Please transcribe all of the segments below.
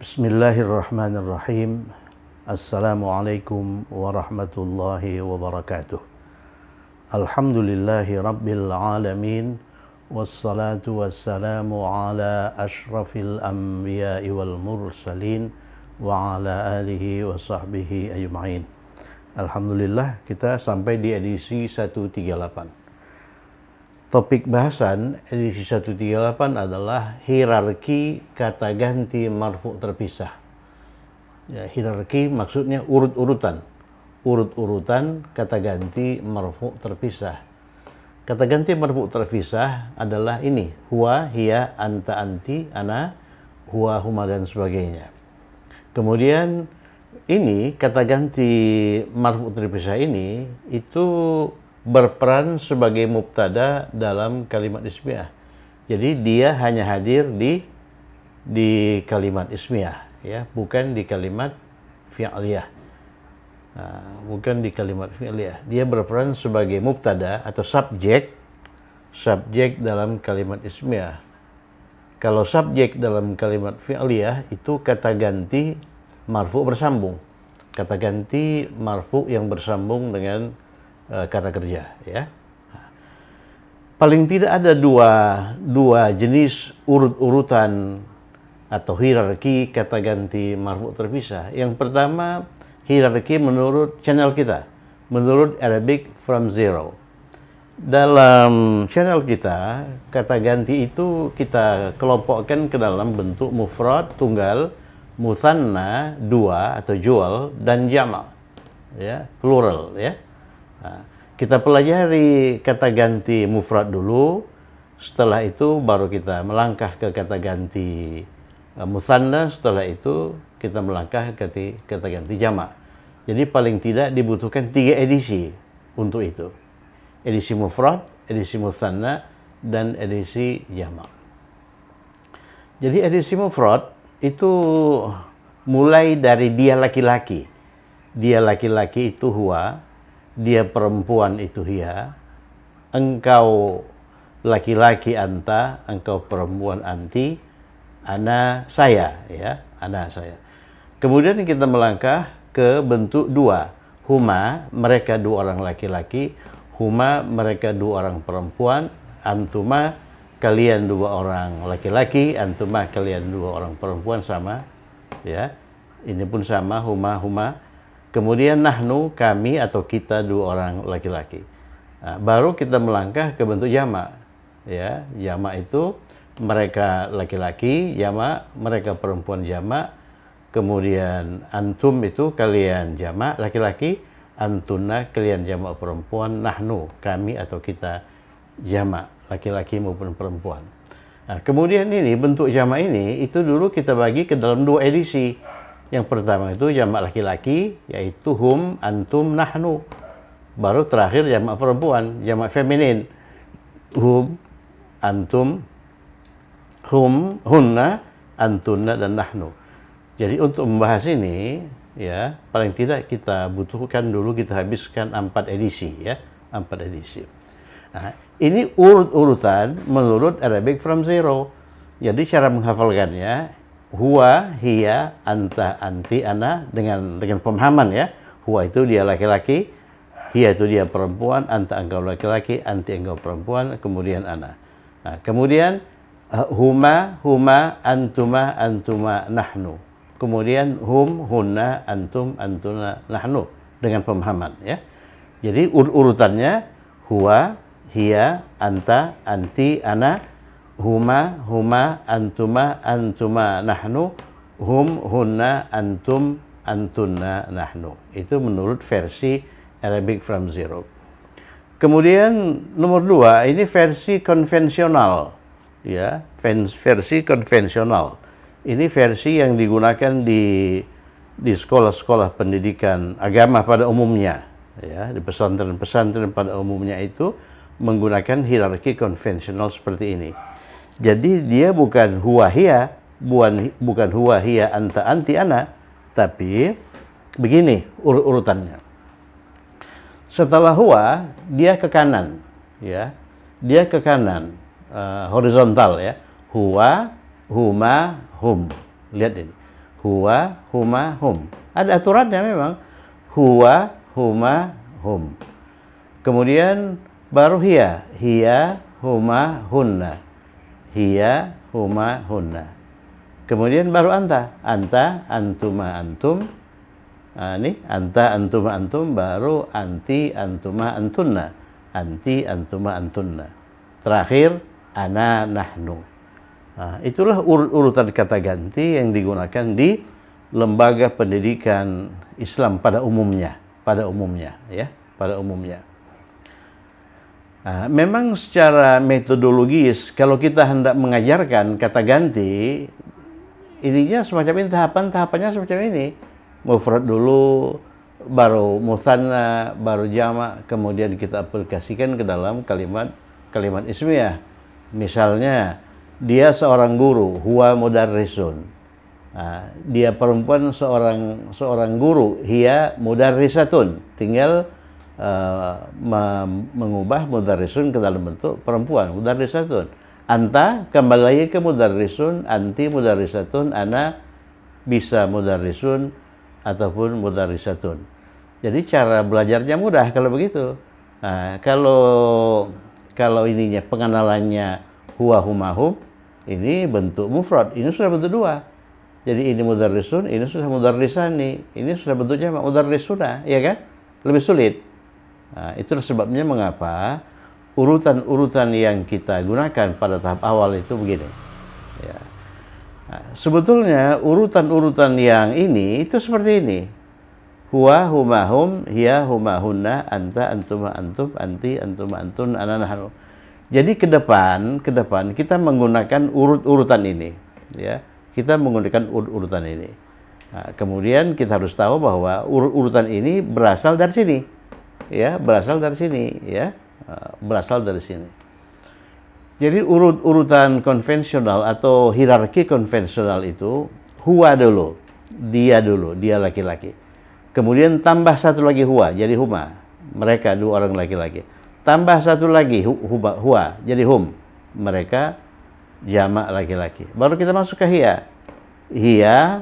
Bismillahirrahmanirrahim. Assalamualaikum warahmatullahi wabarakatuh. Alhamdulillahi rabbil alamin. Wassalatu wassalamu ala ashrafil anbiya'i wal mursalin wa ala alihi wa sahbihi ajma'in. Alhamdulillah, kita sampai di edisi 138. Topik bahasan edisi 138 adalah hierarki kata ganti marfu terpisah. Ya, hierarki maksudnya urut-urutan. Urut-urutan kata ganti marfu terpisah. Kata ganti marfu terpisah adalah ini: huwa, hiya, anta, anti, ana, huwa, huma, dan sebagainya. Kemudian ini kata ganti marfu terpisah ini itu berperan sebagai mubtada dalam kalimat ismiyah. Jadi dia hanya hadir di kalimat ismiyah, ya, bukan di kalimat fi'liyah. Nah, bukan di kalimat fi'liyah. Dia berperan sebagai mubtada atau subjek dalam kalimat ismiyah. Kalau subjek dalam kalimat fi'liyah itu kata ganti marfu bersambung. Kata ganti marfu yang bersambung dengan kata kerja, ya. Paling tidak ada dua jenis urut-urutan atau hierarki kata ganti marfu terpisah. Yang pertama, hierarki menurut channel kita, menurut Arabic from Zero. Dalam channel kita, kata ganti itu kita kelompokkan ke dalam bentuk mufrad, tunggal, mutsanna, dua atau jual, dan jama', ya, plural, ya. Nah, kita pelajari kata ganti mufrad dulu, setelah itu baru kita melangkah ke kata ganti mutsanna, setelah itu kita melangkah ke kata ganti jamak. Jadi paling tidak dibutuhkan 3 edisi untuk itu. Edisi mufrad, edisi mutsanna, dan edisi jamak. Jadi edisi mufrad itu mulai dari dia laki-laki. Dia laki-laki itu huwa, dia perempuan itu hiya, engkau laki-laki anta, engkau perempuan anti, ana saya, ya, ana saya. Kemudian kita melangkah ke bentuk dua, huma, mereka dua orang laki-laki, huma, mereka dua orang perempuan, antuma, kalian dua orang laki-laki, antuma, kalian dua orang perempuan, sama, ya. Ini pun sama, huma, huma. Kemudian nahnu, kami atau kita dua orang laki-laki. Nah, baru kita melangkah ke bentuk jamak. Ya, jamak itu mereka laki-laki, jamak, mereka perempuan jamak. Kemudian antum itu kalian jamak laki-laki, antuna kalian jamak perempuan, nahnu kami atau kita jamak laki-laki maupun perempuan. Nah, kemudian ini bentuk jamak ini itu dulu kita bagi ke dalam 2 edisi. Yang pertama itu jamak laki-laki, yaitu hum, antum, nahnu. Baru terakhir jamak perempuan, jamak feminin. Hum, antum, hum, hunna, antunna, dan nahnu. Jadi untuk membahas ini, ya, paling tidak kita butuhkan dulu, kita habiskan 4 edisi, ya, 4 edisi. Nah, ini urut-urutan menurut Arabic from Zero. Jadi cara menghafalkannya, huwa, hiya, anta, anti, ana, dengan pemahaman, ya. Huwa itu dia laki-laki, hiya itu dia perempuan, anta engkau laki-laki, anti engkau perempuan, kemudian ana. Nah, kemudian huma, huma, antuma, antuma, nahnu. Kemudian hum, hunna, antum, antuna, nahnu, dengan pemahaman, ya. Jadi urutannya huwa, hiya, anta, anti, ana, huma, huma, antuma, antuma, nahnu, hum, hunna, antum, antunna, nahnu. Itu menurut versi Arabic from Zero. Kemudian nomor 2, ini versi konvensional, ya, versi konvensional. Ini versi yang digunakan di sekolah-sekolah pendidikan agama pada umumnya, ya, di pesantren-pesantren pada umumnya itu menggunakan hierarki konvensional seperti ini. Jadi dia bukan huwa hiya, bukan huwa hiya anta anti ana, tapi begini urutannya. Setelah huwa, dia ke kanan, ya. Dia ke kanan, horizontal, ya. Huwa, huma, hum. Lihat ini. huwa, huma, hum. Ada aturannya memang. Huwa, huma, hum. Kemudian baru hiya, huma, hunna. Hiya, huma, hunna. Kemudian baru anta, antuma, antum. Ini anta, antuma, antum, baru anti, antuma, antunna. Anti, antuma, antunna. Terakhir ana, nahnu. Itulah urutan kata ganti yang digunakan di lembaga pendidikan Islam pada umumnya, ya, pada umumnya. Memang secara metodologis kalau kita hendak mengajarkan kata ganti, ininya semacam ini, tahapannya semacam ini. Mufrad dulu, baru mutsanna, baru jamak, kemudian kita aplikasikan ke dalam kalimat ismiyah. Misalnya, dia seorang guru, huwa mudarrisun. Dia perempuan seorang guru, hiya mudarrisatun. Tinggal mengubah mudarrisun ke dalam bentuk perempuan, mudarrisatun. Anta kembali lagi ke mudarrisun, anti mudarrisatun, ana bisa mudarrisun ataupun mudarrisatun. Jadi cara belajarnya mudah kalau begitu. Kalau ininya pengenalannya huwa, huma, hum, ini bentuk mufrad, ini sudah bentuk dua. Jadi ini mudarrisun, ini sudah mudarrisani, ini sudah bentuknya mudarrisuna, ya kan? Lebih sulit. Itu sebabnya mengapa urutan-urutan yang kita gunakan pada tahap awal itu begini. Ya. Sebetulnya urutan-urutan yang ini itu seperti ini. Huwa, huma, hum, hiya, huma, hunna, anta, antuma, antum, anti, antuma, antun, ana, nahnu. Jadi ke depan kita menggunakan urutan ini, ya. Kita menggunakan urutan ini. Kemudian kita harus tahu bahwa urutan ini berasal dari sini. Ya, berasal dari sini, ya. Berasal dari sini. Jadi urutan konvensional atau hierarki konvensional itu huwa dulu, dia laki-laki. Kemudian tambah satu lagi huwa, jadi huma. Mereka dua orang laki-laki. Tambah satu lagi huwa, jadi hum. Mereka jamak laki-laki. Baru kita masuk ke hiya. Hiya,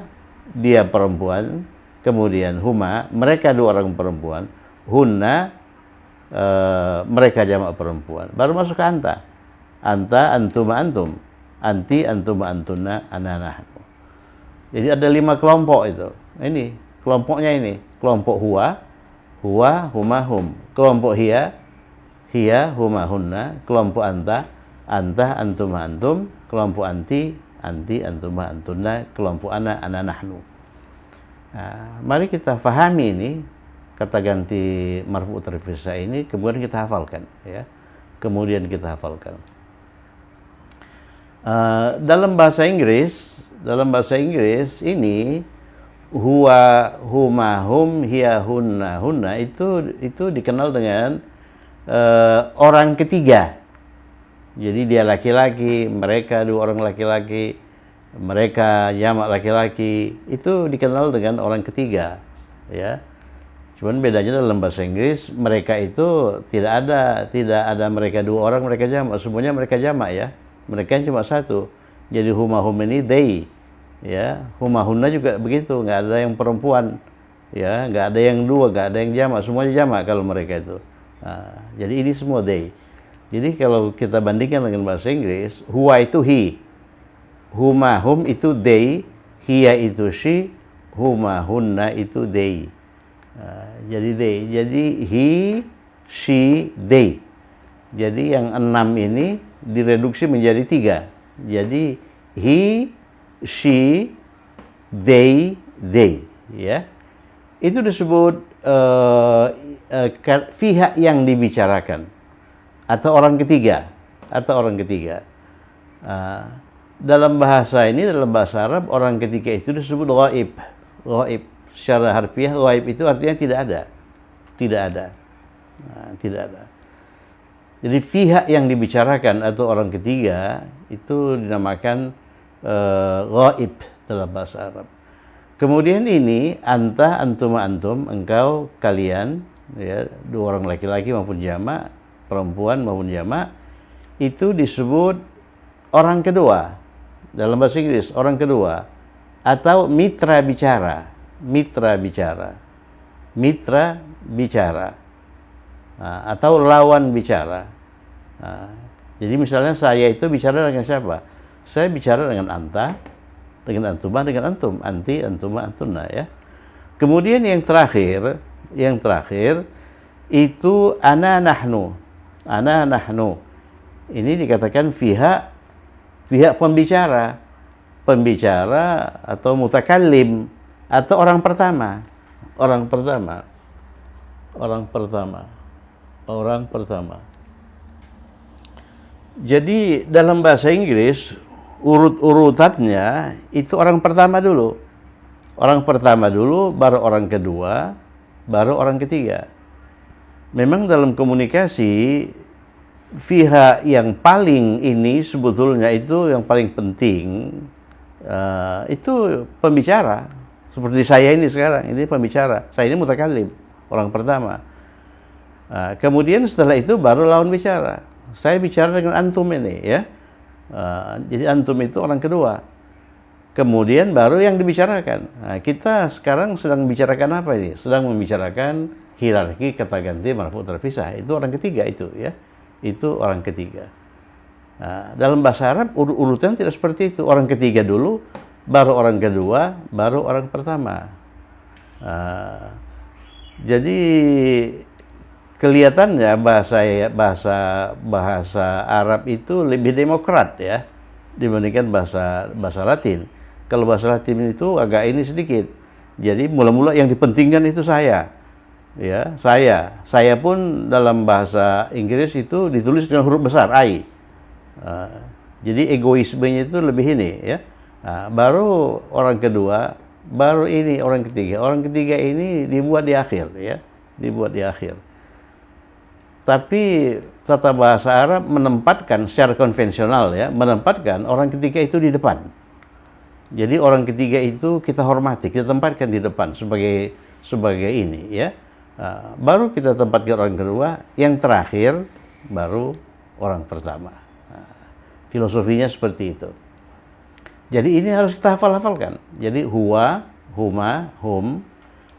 dia perempuan. Kemudian huma, mereka dua orang perempuan. Hunna, mereka jamak perempuan. Baru masuk ke anta. Anta, antuma, antum. Anti, antuma, antunna, ana, nahnu. Jadi ada 5 kelompok itu. Ini, kelompoknya ini. Kelompok huwa, huma, hum. Kelompok hiya, huma, hunna. Kelompok anta, antuma, antum. Kelompok anti, antuma, antunna. Kelompok ana, nahnu. Mari kita fahami ini, kata ganti marfu' terfisa ini, kemudian kita hafalkan, ya. Kemudian kita hafalkan. Dalam bahasa Inggris ini huwa, huma, hum, hiya, hunna itu dikenal dengan orang ketiga. Jadi dia laki-laki, mereka dua orang laki-laki, mereka jamak laki-laki, itu dikenal dengan orang ketiga, ya. Cuman bedanya dalam bahasa Inggris, mereka itu tidak ada mereka dua orang, mereka jamak, semuanya mereka jamak, ya. Mereka cuma satu. Jadi huma, hum ini they, ya. Huma, hunna juga begitu, nggak ada yang perempuan, ya, nggak ada yang dua, nggak ada yang jamak, semuanya jamak kalau mereka itu. Jadi ini semua they. Jadi kalau kita bandingkan dengan bahasa Inggris, huwa itu he, huma, hum itu they, hiya itu she, huma, hunna itu they. Jadi they, jadi he, she, they. Jadi yang 6 ini direduksi menjadi 3. Jadi he, she, they, ya. Itu disebut pihak yang dibicarakan atau orang ketiga, dalam bahasa Arab orang ketiga itu disebut ghaib. Secara harfiah ghaib itu artinya tidak ada. Jadi pihak yang dibicarakan atau orang ketiga itu dinamakan ghaib dalam bahasa Arab. Kemudian ini anta, antuma, antum, engkau, kalian, ya, dua orang laki-laki maupun jamak, perempuan maupun jamak, itu disebut orang kedua. Dalam bahasa Inggris, orang kedua. atau mitra bicara, mitra bicara, mitra bicara, atau lawan bicara. Jadi misalnya saya itu bicara dengan siapa? Saya bicara dengan anta, dengan antuma, dengan antum, anti, antuma, antuna, ya. Kemudian yang terakhir itu ana nahnu. Ana nahnu. Ini dikatakan pihak pembicara, atau mutakallim, atau orang pertama. Jadi dalam bahasa Inggris urutannya itu orang pertama dulu. Orang pertama dulu, baru orang kedua, baru orang ketiga. Memang dalam komunikasi pihak yang paling ini sebetulnya itu yang paling penting itu pembicara. Seperti saya ini sekarang, ini pembicara. Saya ini mutakallim, orang pertama. Kemudian setelah itu baru lawan bicara. Saya bicara dengan antum ini, ya. Jadi antum itu orang kedua. Kemudian baru yang dibicarakan. Kita sekarang sedang bicarakan apa ini? Sedang membicarakan hierarki kata ganti marfu terpisah. Itu orang ketiga itu, ya. Itu orang ketiga. Dalam bahasa Arab urutan tidak seperti itu. Orang ketiga dulu, baru orang kedua, baru orang pertama. Jadi kelihatannya bahasa Arab itu lebih demokrat, ya, dibandingkan bahasa Latin. Kalau bahasa Latin itu agak ini sedikit. Jadi mula-mula yang dipentingkan itu saya. Ya, saya pun dalam bahasa Inggris itu ditulis dengan huruf besar I. Jadi egoismenya itu lebih ini, ya. Baru orang kedua, baru ini orang ketiga. Orang ketiga ini dibuat di akhir, ya, dibuat di akhir. Tapi tata bahasa Arab menempatkan secara konvensional, ya, menempatkan orang ketiga itu di depan. Jadi orang ketiga itu kita hormati, kita tempatkan di depan sebagai ini, ya. Baru kita tempatkan orang kedua, yang terakhir baru orang pertama. Filosofinya seperti itu. Jadi ini harus kita hafal-hafalkan. Jadi huwa, huma, hum,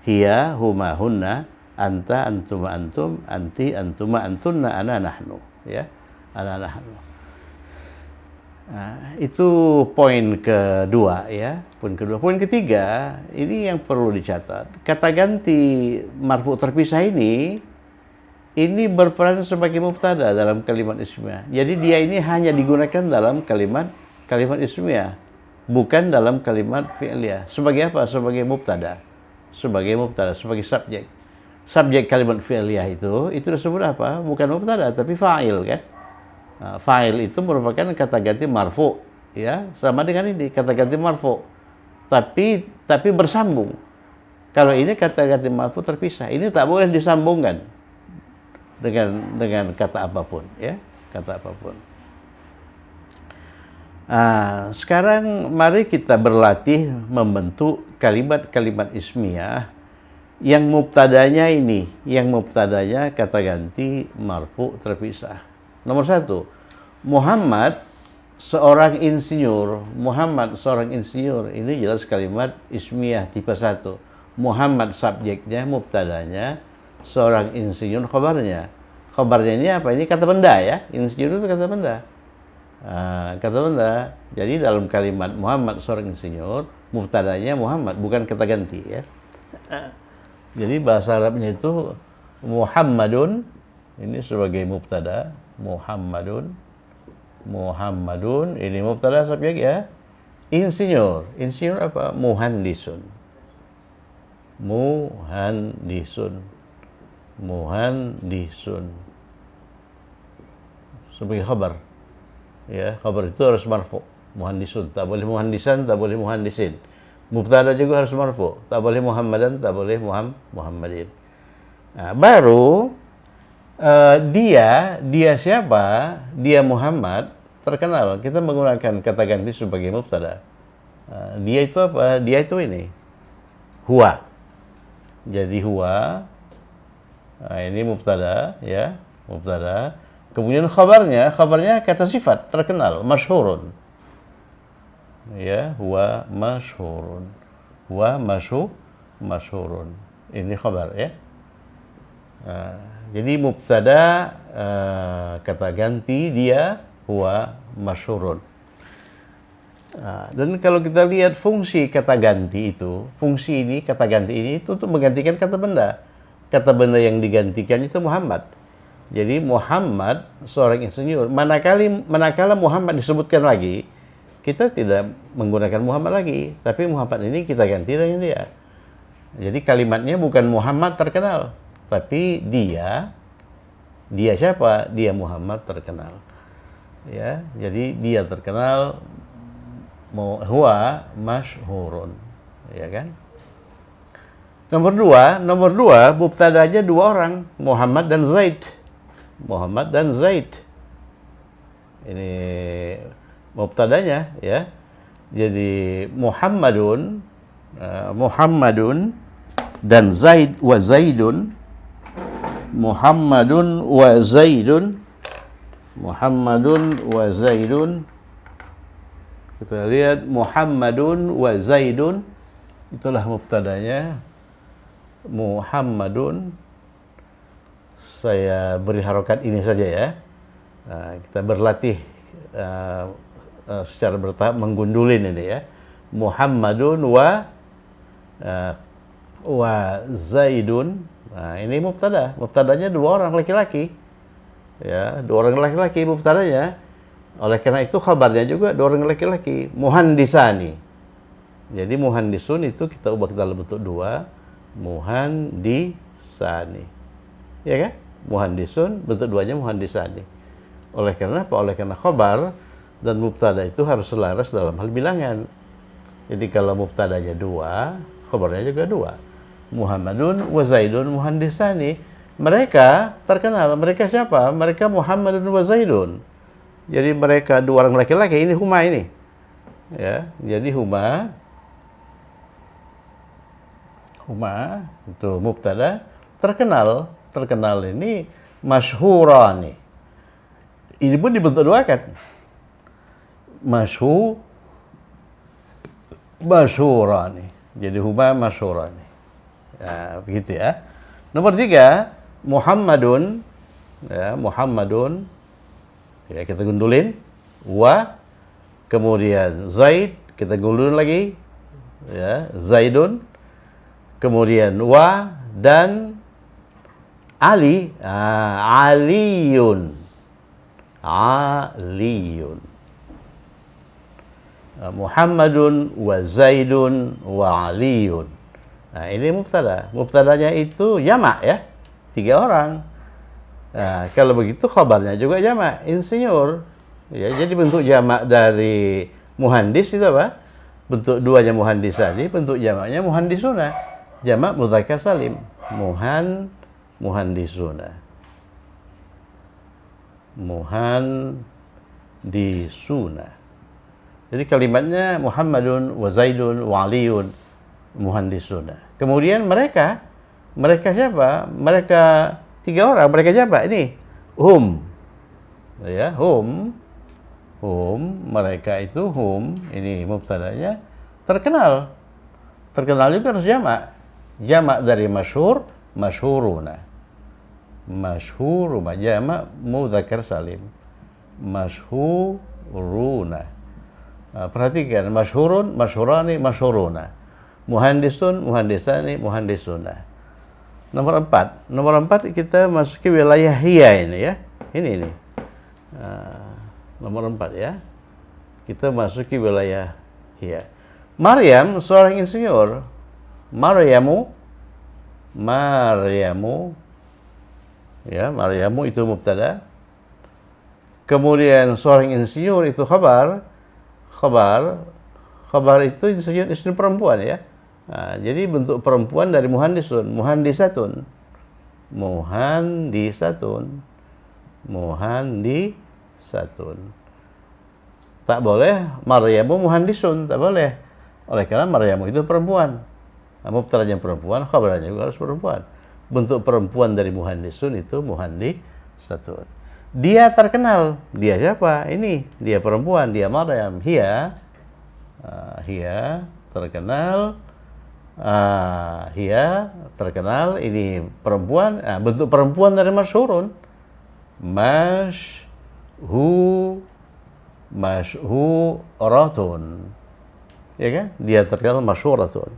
hiya, huma, hunna, anta, antuma, antum, anti, antuma, antunna, ana, nahnu, ya, ana, nahnu. Itu poin kedua, ya. Poin ketiga, ini yang perlu dicatat. Kata ganti marfu terpisah ini berperan sebagai mubtada dalam kalimat ismiyah. Jadi dia ini hanya digunakan dalam kalimat ismiyah, bukan dalam kalimat fi'liyah. Sebagai apa? Sebagai mubtada, sebagai subjek. Subjek kalimat fi'liyah itu disebut apa? Bukan mubtada, tapi fa'il, kan? Fa'il itu merupakan kata ganti marfu, ya, sama dengan ini kata ganti marfu, tapi bersambung. Kalau ini kata ganti marfu terpisah, ini tak boleh disambungkan dengan kata apapun, ya, kata apapun. Sekarang mari kita berlatih membentuk kalimat-kalimat ismiyah yang mubtadanya kata ganti marfu terpisah. Nomor 1, Muhammad seorang insinyur. Ini jelas kalimat ismiyah tipe 1. Muhammad subjeknya, mubtadanya, seorang insinyur khabarnya. Khabarnya ini apa? Ini kata benda, ya. Insinyur itu kata benda. Kata benda. Jadi dalam kalimat Muhammad seorang insinyur, mubtadanya Muhammad, bukan kata ganti, ya. Jadi bahasa Arabnya itu Muhammadun, ini sebagai mubtada, Muhammadun, ini mubtada subjek, ya. Insinyur apa? Muhandisun. Sebagai khabar, ya. Khabar itu harus marfu, muhandisun, tak boleh muhandisan, tak boleh muhandisin. Mubtada juga harus marfu, tak boleh Muhammadan, tak boleh Muhammadin. Baru dia siapa? Dia Muhammad, terkenal. Kita menggunakan kata ganti sebagai mubtada. Dia itu apa? Dia itu ini huwa. Jadi huwa, ini mubtada, ya, mubtada. Kemudian khabarnya kata sifat, terkenal, masyhurun. ya, huwa masyhurun. Huwa masyhurun. Ini khabar ya. Jadi mubtada kata ganti dia huwa masyhurun. Dan kalau kita lihat fungsi kata ganti itu, fungsi ini kata ganti ini itu untuk menggantikan kata benda. Kata benda yang digantikan itu Muhammad. Jadi Muhammad seorang insinyur. Manakala Muhammad disebutkan lagi, kita tidak menggunakan Muhammad lagi, tapi Muhammad ini kita ganti dengan dia. Jadi kalimatnya bukan Muhammad terkenal, tapi dia siapa? Dia Muhammad terkenal. Ya, jadi dia terkenal, huwa masyhurun, ya kan? Nomor dua, mubtadanya dua orang, Muhammad dan Zaid. Muhammad dan Zaid. Ini mubtadanya ya. Jadi Muhammadun dan Zaid wa Zaidun. Muhammadun wa Zaidun. Muhammadun wa Zaidun. Kita lihat Muhammadun wa Zaidun, itulah mubtadanya. Muhammadun, saya beri harokat ini saja ya. Kita berlatih secara bertahap menggundulin ini ya. Muhammadun wa Zaidun. Ini mubtada. Mubtadanya dua orang laki-laki. Ya, dua orang laki-laki mubtadanya. Oleh karena itu khabarnya juga dua orang laki-laki, muhandisani. Jadi muhandisun itu kita ubah dalam bentuk dua, muhandisani. Ya kan? Muhandisun bentuk duanya muhandisani. Oleh karena apa? Oleh karena khabar dan mubtada itu harus selaras dalam hal bilangan. Jadi kalau mubtadanya dua, khabarnya juga dua. Muhammadun wa Zaidun muhandisani. Mereka terkenal. Mereka siapa? Mereka Muhammadun wa Zaidun. Jadi mereka dua orang laki-laki, ini huma ini. Ya, jadi huma itu mubtada, terkenal ini masyhurani. Ini pun dibentuk dua kan. Masyhurani. Jadi huma masyhurani. Ya, begitu ya. Nomor tiga, Muhammadun. Ya, Muhammadun. Ya, kita gundulin wa, kemudian Zaid, kita gundulin lagi ya, Zaidun, kemudian wa dan Ali, Aliyun. Muhammadun wa Zaidun wa Aliyun. Nah, ini mubtada. Mubtadanya itu jamak ya, 3 orang. Nah, kalau begitu khabarnya juga jamak, insinyur. Ya, jadi bentuk jamak dari muhandis itu apa? Bentuk duanya muhandisani, bentuk jamaknya muhandisuna. Jamak mudzakkar salim. Muhandisuna. Muhandisuna. Jadi kalimatnya Muhammadun wa Zaidun wa Aliyun muhandisuna. Kemudian mereka siapa? Mereka 3 orang, mereka siapa? Ini hum. Ya, hum, mereka itu hum, ini mubtadanya terkenal. Terkenal juga harus jamak. Jamak dari masyhur, masyhuruna. Masyhuruna, jamak mudzakkar salim. Masyhuruna. Perhatikan, masyhurun, masyhurani, masyhuruna. Muhandisun, muhandisani, muhandisuna. Nomor 4 kita masuki wilayah hiya ini ya. Ini. Nomor 4 ya. Kita masuki wilayah hiya. Maryam seorang insinyur. Maryamu. Ya, Maryamu itu mubtada. Kemudian seorang insinyur itu khabar. Khabar itu insinyur perempuan ya. Nah, jadi bentuk perempuan dari muhandisun, muhandisatun. Tak boleh Maryamu muhandisun, tak boleh. Oleh karena Maryamu itu perempuan. Nah, mubtadanya perempuan, khabarnya juga harus perempuan. Bentuk perempuan dari muhandisun itu muhandisatun. Dia terkenal. Dia siapa? Ini, dia perempuan, dia Maryam. Hiya Hiya terkenal. Hiya terkenal. Ini perempuan. Bentuk perempuan dari masyhurun. Masyhuratun. Ya kan? Dia terkenal masyhuratun.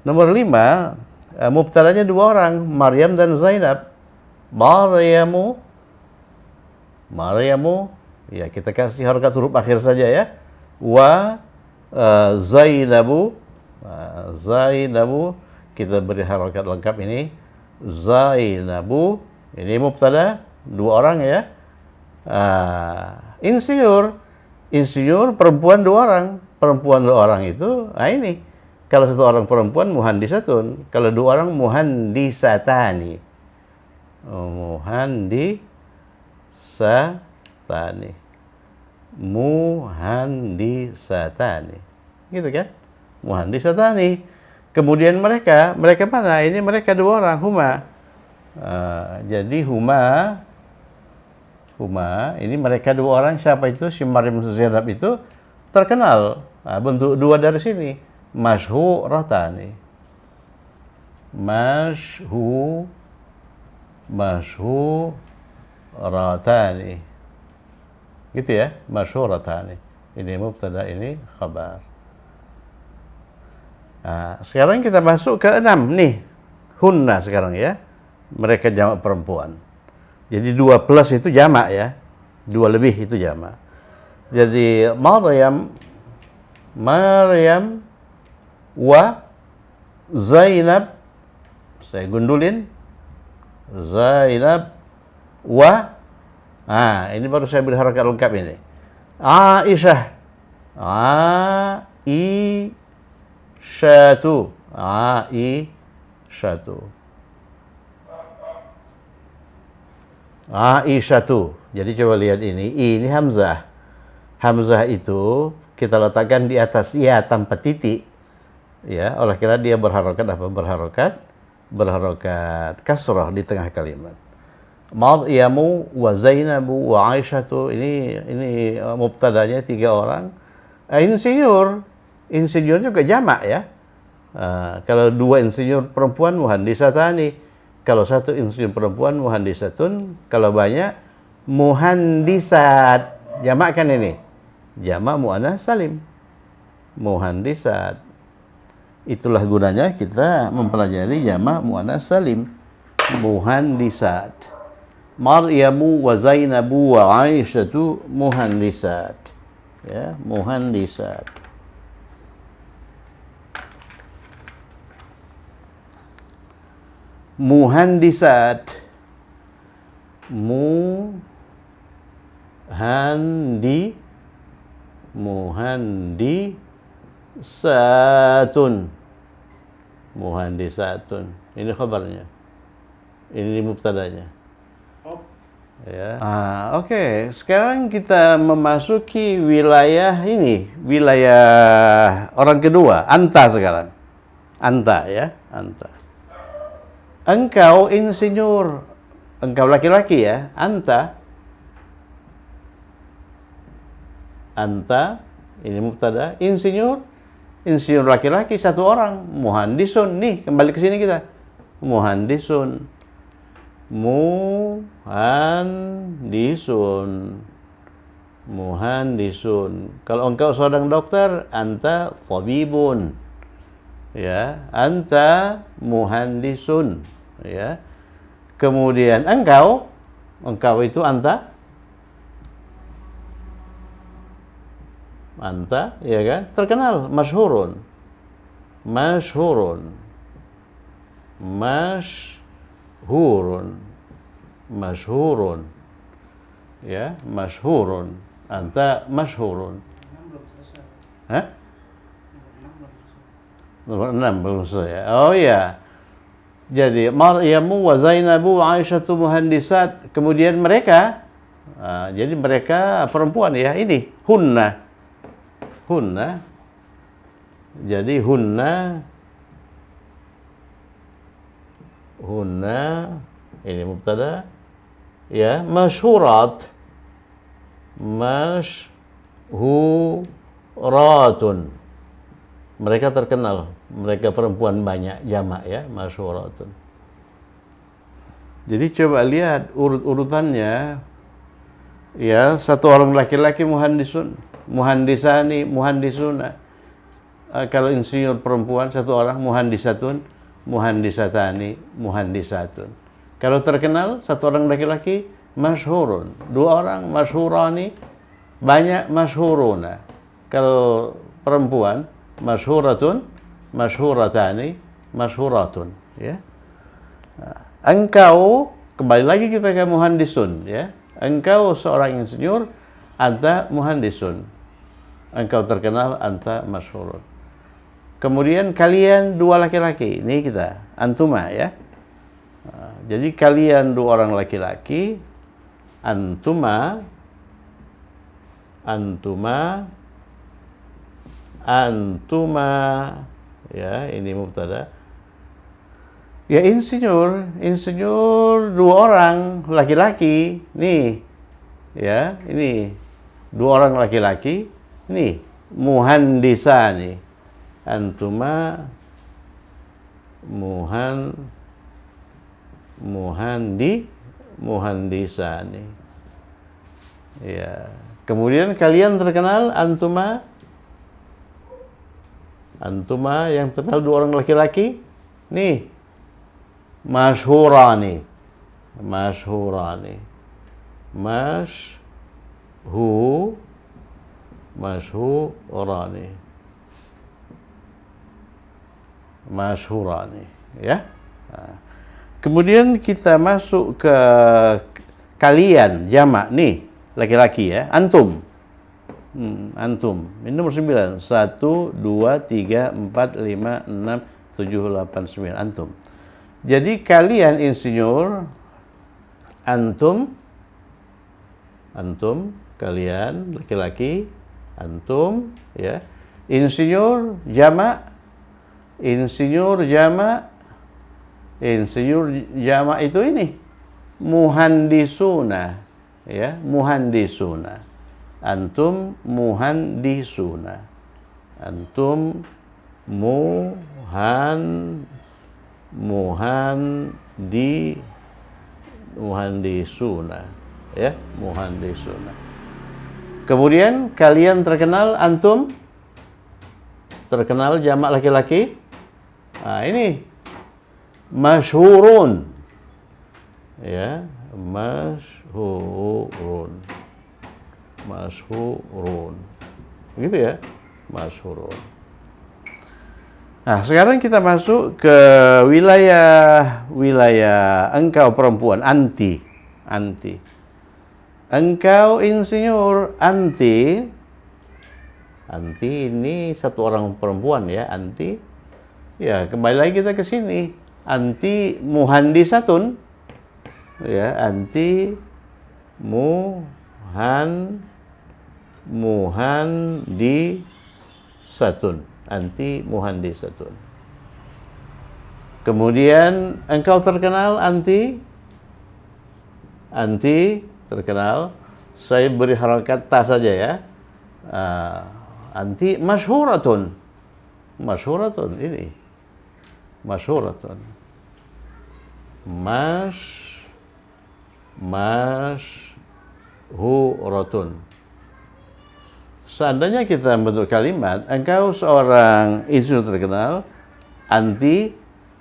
Nomor 5, mubtadanya 2 orang, Maryam dan Zainab. Maryamu, ya kita kasih harakat huruf akhir saja ya. Wa Zainabu, kita beri harakat lengkap ini. Zainabu, ini mubtada 2 orang ya. Insinyur perempuan 2 orang. Perempuan 2 orang itu, ini. Kalau 1 orang perempuan muhandisatun, kalau 2 orang muhandisatani. Muhandisatani. Gitu kan? Muhandisatani. Kemudian mereka mana? Ini mereka 2 orang, huma. Jadi huma, ini mereka 2 orang. Siapa itu? Si Maryam Zainab itu terkenal. Bentuk 2 dari sini. Masyhuratani. Masyhuratani. Gitu ya, masyhuratani. Ini mubtada, ini khabar. Sekarang kita masuk ke 6 nih. Hunna sekarang ya. Mereka jamak perempuan. Jadi 2 plus itu jamak ya. 2 lebih itu jamak. Jadi Maryam wa Zainab, saya gundulin, Zainab wa, ini baru saya beri harakat lengkap ini. Aisyah, Aisyatu. Jadi coba lihat ini hamzah. Hamzah itu kita letakkan di atas ya tanpa titik. Ya, oleh karena dia berharokat apa? Berharokat kasrah di tengah kalimat. Maryamu wa Zainabu wa Aisyatu, ini mubtadanya 3 orang. Insinyur juga jamak ya. Kalau 2 insinyur perempuan muhandisatani, kalau 1 insinyur perempuan muhandisatun, kalau banyak muhandisat. Jamak kan ini? Jamak muannats salim. Muhandisat. Itulah gunanya kita mempelajari jamak muannats salim. Muhandisat. Maryamu wa Zainabu wa Aisyatu muhandisat. Ya, muhandisat. Muhandisat. Muhandisatun. Ini khabarnya. Ini mubtadanya. Ya. Oke. Sekarang kita memasuki wilayah ini, wilayah orang kedua, anta sekarang. Anta ya, anta. Engkau insinyur, engkau laki-laki ya, anta. Anta, ini mubtada, insinyur laki-laki 1 orang, muhandisun. Nih, kembali ke sini kita. Muhandisun. Kalau engkau seorang dokter, anta tabibun. Ya, anta muhandisun. Ya. Kemudian engkau itu anta, ya kan? Terkenal, masyhurun. Ya, masyhurun. Anta masyhurun. Hah? Nomor 6 belum selesai. Oh ya. Jadi Maryamu wa Zainabu wa Aisyatu muhandisat. Kemudian mereka, jadi mereka perempuan ya, ini hunna. Jadi hunna ini mubtada ya, masyhuratun. Mereka terkenal, mereka perempuan banyak, jamak ya, masyhuratun. Jadi coba lihat urut-urutannya. Ya, satu orang laki-laki muhandisun, muhandisani, muhandisuna. Kalau insinyur perempuan satu orang muhandisatun, muhandisatani, muhandisatun. Kalau terkenal satu orang laki-laki masyhurun, dua orang masyhurani, banyak masyhuruna. Kalau perempuan masyhuratun, masyhuratani, masyhuratun, ya. Engkau, kembali lagi kita ke muhandisun, ya. Engkau seorang insinyur, anta muhandisun. Engkau terkenal, anta masyhurun. Kemudian kalian dua laki-laki, ini kita, antuma ya. Jadi kalian dua orang laki-laki, antuma, ya ini mubtada. Ya insinyur dua orang laki-laki, nih, ya ini dua orang laki-laki, nih muhandisani, antuma muhandisani, ya. Kemudian kalian terkenal antuma yang terkenal dua orang laki-laki, nih masyhurani, masyhurani, ya. Kemudian kita masuk ke kalian, jamak nih, laki-laki ya, antum. Antum. Ini nomor 9. 1, 2, 3, 4, 5, 6, 7, 8, 9. Antum. Jadi kalian insinyur, antum, kalian laki-laki, antum, ya. Insinyur jamak, itu ini muhandisuna, ya, muhandisuna. Antum muhandisuna. Antum muhandisuna, ya, muhandisuna. Kemudian kalian terkenal, antum terkenal jamak laki-laki. Nah, ini masyhurun, ya, masyhurun, begitu ya, masyhurun. Nah, sekarang kita masuk ke wilayah engkau perempuan, anti. Engkau insinyur, anti ini satu orang perempuan ya, anti. Ya, kembali lagi kita ke sini. Anti muhandisatun. Ya, anti muhandisatun. Anti muhandisatun. Kemudian engkau terkenal, anti terkenal. Saya beri harakat ta saja ya. Anti masyhuratun. Ini masyhuratun. Masyhuratun. Seandainya kita membentuk kalimat, engkau seorang insinyur terkenal, anti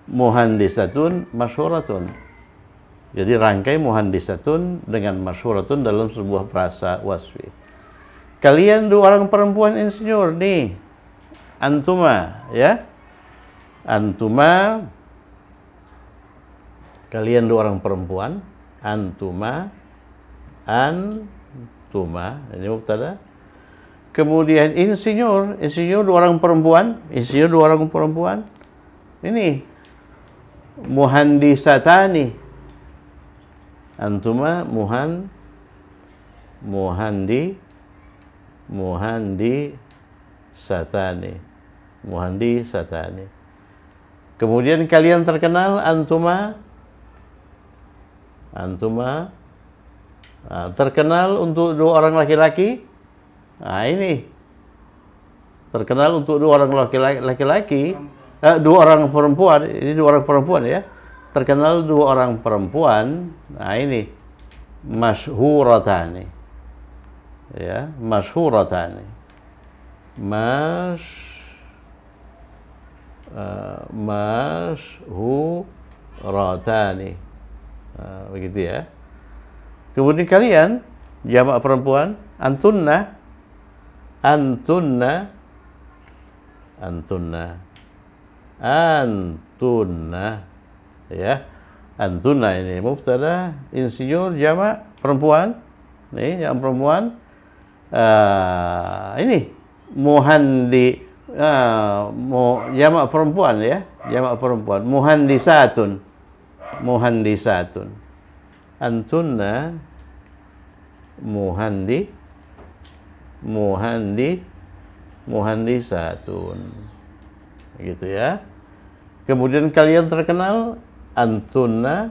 muhandisatun masyhuratun. Jadi rangkai muhandisatun dengan masyhuratun dalam sebuah frasa wasfi. Kalian dua orang perempuan insinyur nih, antuma, ya, antuma. Kalian dua orang perempuan, antuma, ini mubtada. Kemudian insinyur dua orang perempuan, ini muhandisatani. Antuma muhandisatani. Kemudian kalian terkenal, antuma terkenal untuk dua orang laki-laki. Nah, ini terkenal untuk dua orang laki-laki, dua orang perempuan. Ini dua orang perempuan ya. Terkenal dua orang perempuan. Nah ini masyhuratani. Ya, masyhuratani. Masyhuratani. Begitu ya. Kemudian kalian jamak perempuan antunna ya. Antunna ini mubtada, insinyur jamak perempuan. Nih yang perempuan ini muhandi jamak perempuan ya, jamak perempuan muhandisatun. Antunna muhandisatun. Gitu ya. Kemudian kalian terkenal antunna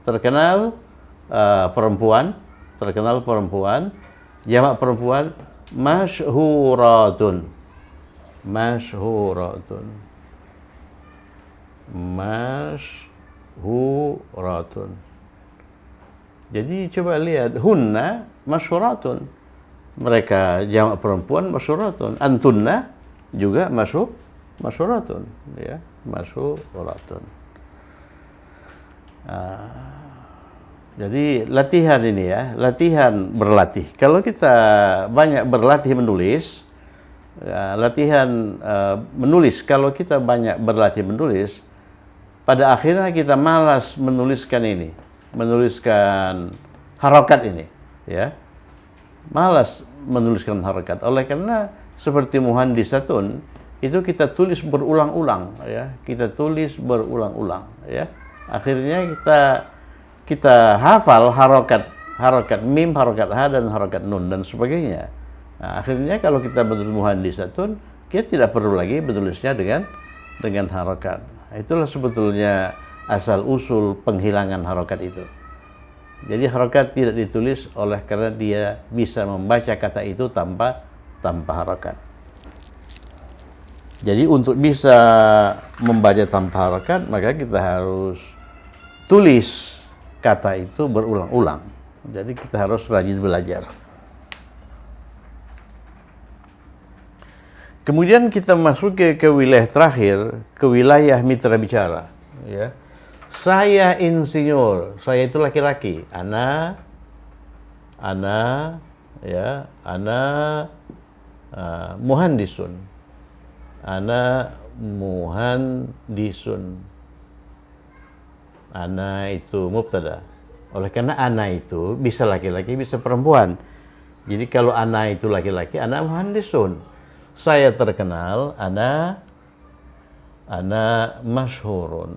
terkenal perempuan, jamak perempuan masyhuratun. Jadi coba lihat, hunna masyhuratun, mereka jamak perempuan masyhuratun, antunna juga masyhuratun ya, masyhuratun. Jadi latihan ini ya, latihan berlatih. Kalau kita banyak berlatih menulis, latihan menulis, kalau kita banyak berlatih menulis, pada akhirnya kita malas menuliskan harokat ini, ya, malas menuliskan harokat. Oleh karena seperti muhandisatun itu kita tulis berulang-ulang, ya, ya. Akhirnya kita hafal harokat mim, harokat ha, dan harokat nun dan sebagainya. Nah, akhirnya kalau kita menulis muhandisatun, kita tidak perlu lagi menulisnya dengan harokat. Itulah sebetulnya asal usul penghilangan harokat itu. Jadi harokat tidak ditulis oleh karena dia bisa membaca kata itu tanpa harokat. Jadi untuk bisa membaca tanpa harokat, maka kita harus tulis kata itu berulang-ulang. Jadi kita harus rajin belajar. Kemudian kita masuk ke wilayah terakhir, ke wilayah mitra bicara. Ya. Saya insinyur, saya itu laki-laki. Ana, ya, ana muhandisun. Ana muhandisun. Ana itu mubtada. Oleh karena ana itu bisa laki-laki, bisa perempuan. Jadi kalau ana itu laki-laki, ana muhandisun. Saya terkenal, ana masyhurun.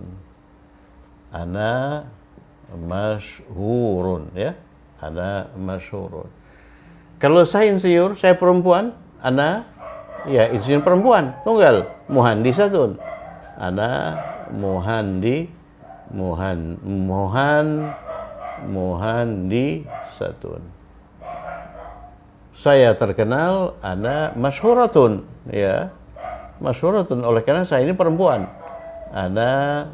Ana masyhurun, ya. Ana masyhurun. Kalau saya insinyur, saya perempuan, ana, ya, insinyur perempuan, tunggal, muhandisatun. Ana muhandisatun. Saya terkenal, ana masyhuratun, ya, masyhuratun. Oleh karena saya ini perempuan, ana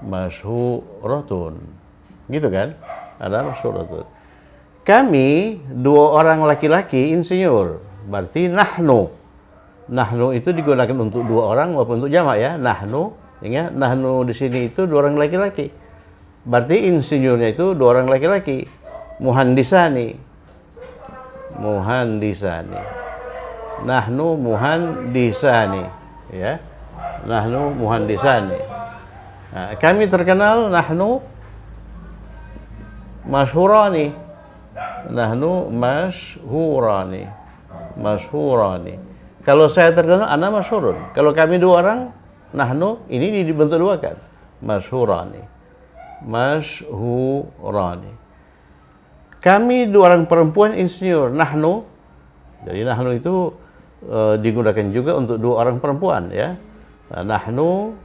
masyhuratun, gitu kan? Ana masyhuratun. Kami dua orang laki-laki insinyur, berarti nahnu. Nahnu itu digunakan untuk dua orang maupun untuk jamak ya. Nahnu, ingat, nahnu di sini itu dua orang laki-laki. Berarti insinyurnya itu dua orang laki-laki. Muhandisani. Nahnu muhandisani, ya. Nahnu muhandisani. Nah, kami terkenal nahnu masyhurani. Nahnu masyhurani. Kalau saya terkenal ana masyhurun. Kalau kami dua orang, nahnu ini dibentuk dua kan. Masyhurani. Kami dua orang perempuan insinyur, nahnu. Jadi nahnu itu digunakan juga untuk dua orang perempuan ya. Nahnu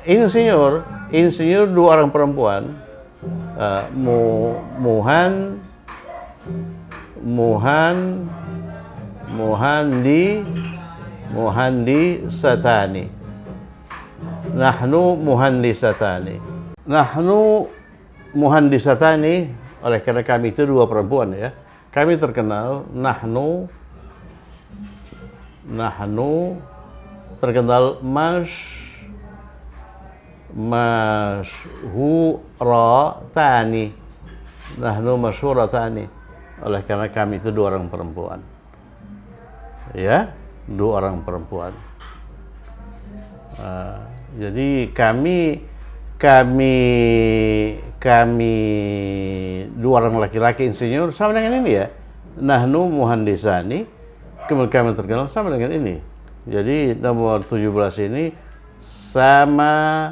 Insinyur dua orang perempuan, muhandisatani. Nahnu muhandisatani. Nahnu muhandisatani, oleh karena kami itu dua perempuan ya. Kami terkenal nahnu terkenal masyhuratani. Nahnu masyhuratani, oleh karena kami itu dua orang perempuan. Ya, dua orang perempuan. Jadi kami dua orang laki-laki insinyur sama dengan ini ya. Nahnu muhandisani, kemudian kami terkenal sama dengan ini. Jadi nomor 17 ini sama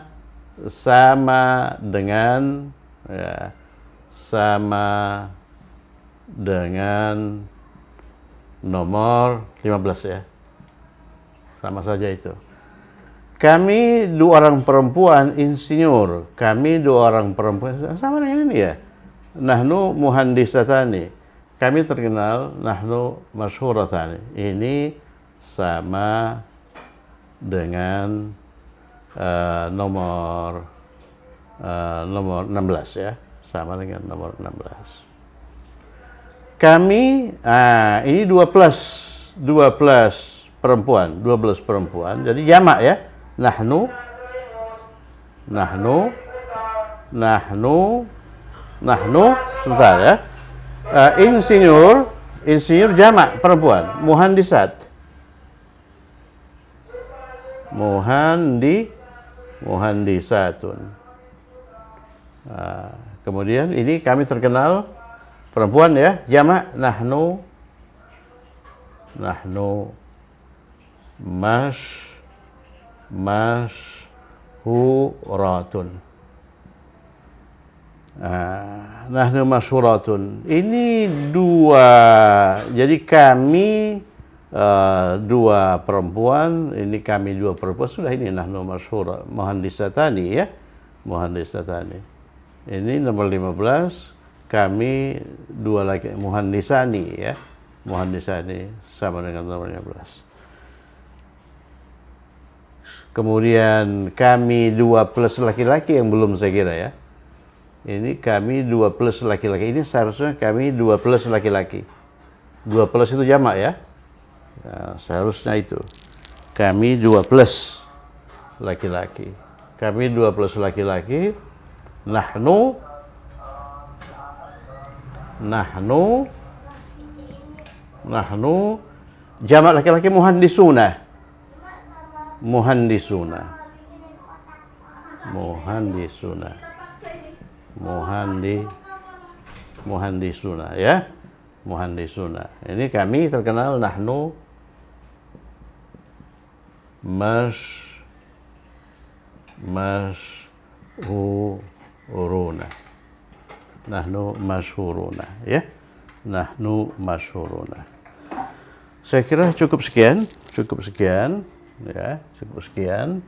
dengan ya, sama dengan nomor 15 ya. Sama saja itu. Kami dua orang perempuan insinyur. Kami dua orang perempuan sama dengan ini ya. Nahnu muhandisatani. Kami terkenal nahnu masyhuratani. Ini sama dengan nomor 16 ya. Sama dengan nomor 16. Kami ini 12 perempuan. Jadi jamak ya. Nahnu sebentar ya. Insinyur jamak perempuan, muhandisatun. Kemudian ini kami terkenal perempuan ya, jamak nahnu masyhuratun. Nahnu masyhuratun. Ini dua. Jadi kami dua perempuan, ini kami dua perempuan, sudah ini nahnu masyhuratun muhandisatani ya. Muhandisatani. Ini nomor 15, kami dua laki muhandisani ya. Muhandisani sama dengan nomor 15. Kemudian kami 2 plus laki-laki yang belum saya kira ya. Ini kami 2 plus laki-laki. Ini seharusnya kami 2 plus laki-laki. 2 plus itu jamak ya. Nah, seharusnya itu. Kami 2 plus laki-laki. Kami 2 plus laki-laki. Nahnu jamak laki-laki muhandisuna. Muhandisuna ya. Muhandisuna. Ini kami terkenal nahnu masyhuruna. Nahnu masyhuruna ya. Nahnu masyhuruna. Saya kira cukup sekian ya, cukup sekian.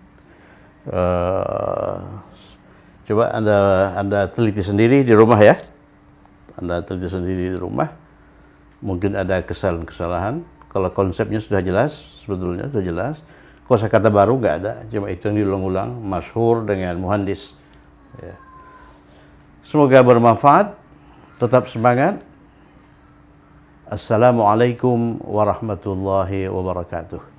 Coba Anda teliti sendiri di rumah ya. Mungkin ada kesalahan-kesalahan. Kalau konsepnya sudah jelas, sebetulnya sudah jelas. Kosakata baru nggak ada, cuma itu yang diulang-ulang, masyhur dengan muhandis. Ya. Semoga bermanfaat. Tetap semangat. Assalamualaikum warahmatullahi wabarakatuh.